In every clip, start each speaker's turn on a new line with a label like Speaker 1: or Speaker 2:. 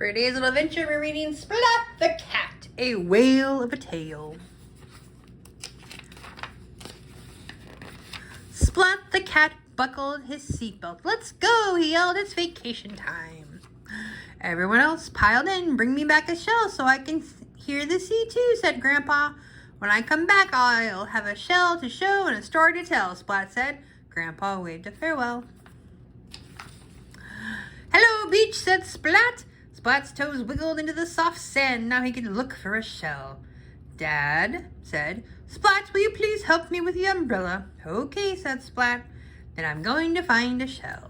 Speaker 1: For today's little adventure, we're reading Splat the Cat, a whale of a tale. Splat the cat buckled his seatbelt. "Let's go," he yelled. "It's vacation time." "Everyone else piled in. Bring me back a shell so I can hear the sea too," said Grandpa. "When I come back, I'll have a shell to show and a story to tell," Splat said. Grandpa waved a farewell. "Hello, beach," said Splat. Splat's toes wiggled into the soft sand. Now he could look for a shell. "Dad," said Splat, "will you please help me with the umbrella?" "Okay," said Splat. "Then I'm going to find a shell."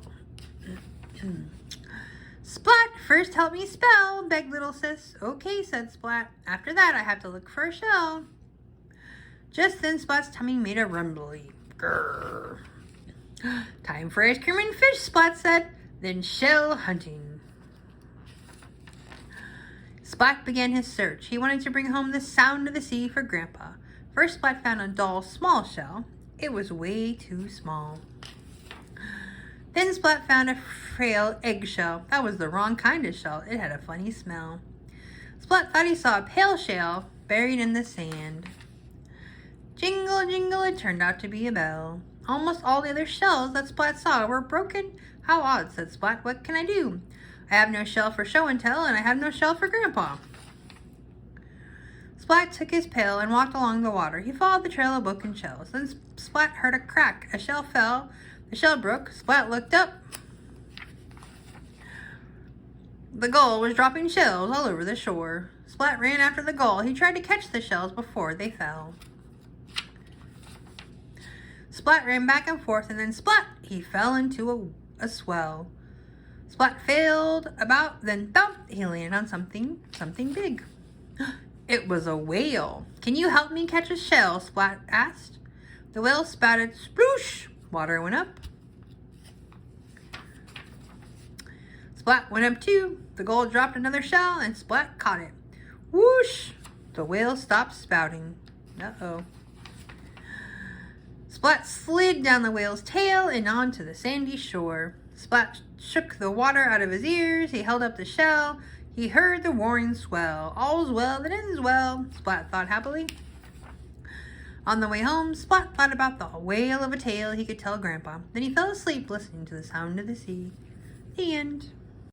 Speaker 1: "Splat, first help me spell," begged little sis. "Okay," said Splat. "After that, I have to look for a shell." Just then, Splat's tummy made a rumbly. Grrr. "Time for ice cream and fish," Splat said. "Then shell hunting." Splat began his search. He wanted to bring home the sound of the sea for Grandpa. First, Splat found a dull, small shell. It was way too small. Then Splat found a frail eggshell. That was the wrong kind of shell. It had a funny smell. Splat thought he saw a pale shell buried in the sand. Jingle, jingle, it turned out to be a bell. Almost all the other shells that Splat saw were broken. "How odd," said Splat. "What can I do? I have no shell for show and tell, and I have no shell for Grandpa." Splat took his pail and walked along the water. He followed the trail of broken shells. Then Splat heard a crack. A shell fell. The shell broke. Splat looked up. The gull was dropping shells all over the shore. Splat ran after the gull. He tried to catch the shells before they fell. Splat ran back and forth, and then splat! He fell into a swell. Splat failed about, then thump! He landed on something big. It was a whale. "Can you help me catch a shell?" Splat asked. The whale spouted sploosh. Water went up. Splat went up too. The gull dropped another shell, and Splat caught it. Whoosh! The whale stopped spouting. Uh-oh. Splat slid down the whale's tail and onto the sandy shore. Splat shook the water out of his ears. He held up the shell. He heard the roaring swell. "All's well that ends well," Splat thought happily. On the way home, Splat thought about the whale of a tale he could tell Grandpa. Then he fell asleep listening to the sound of the sea. The end.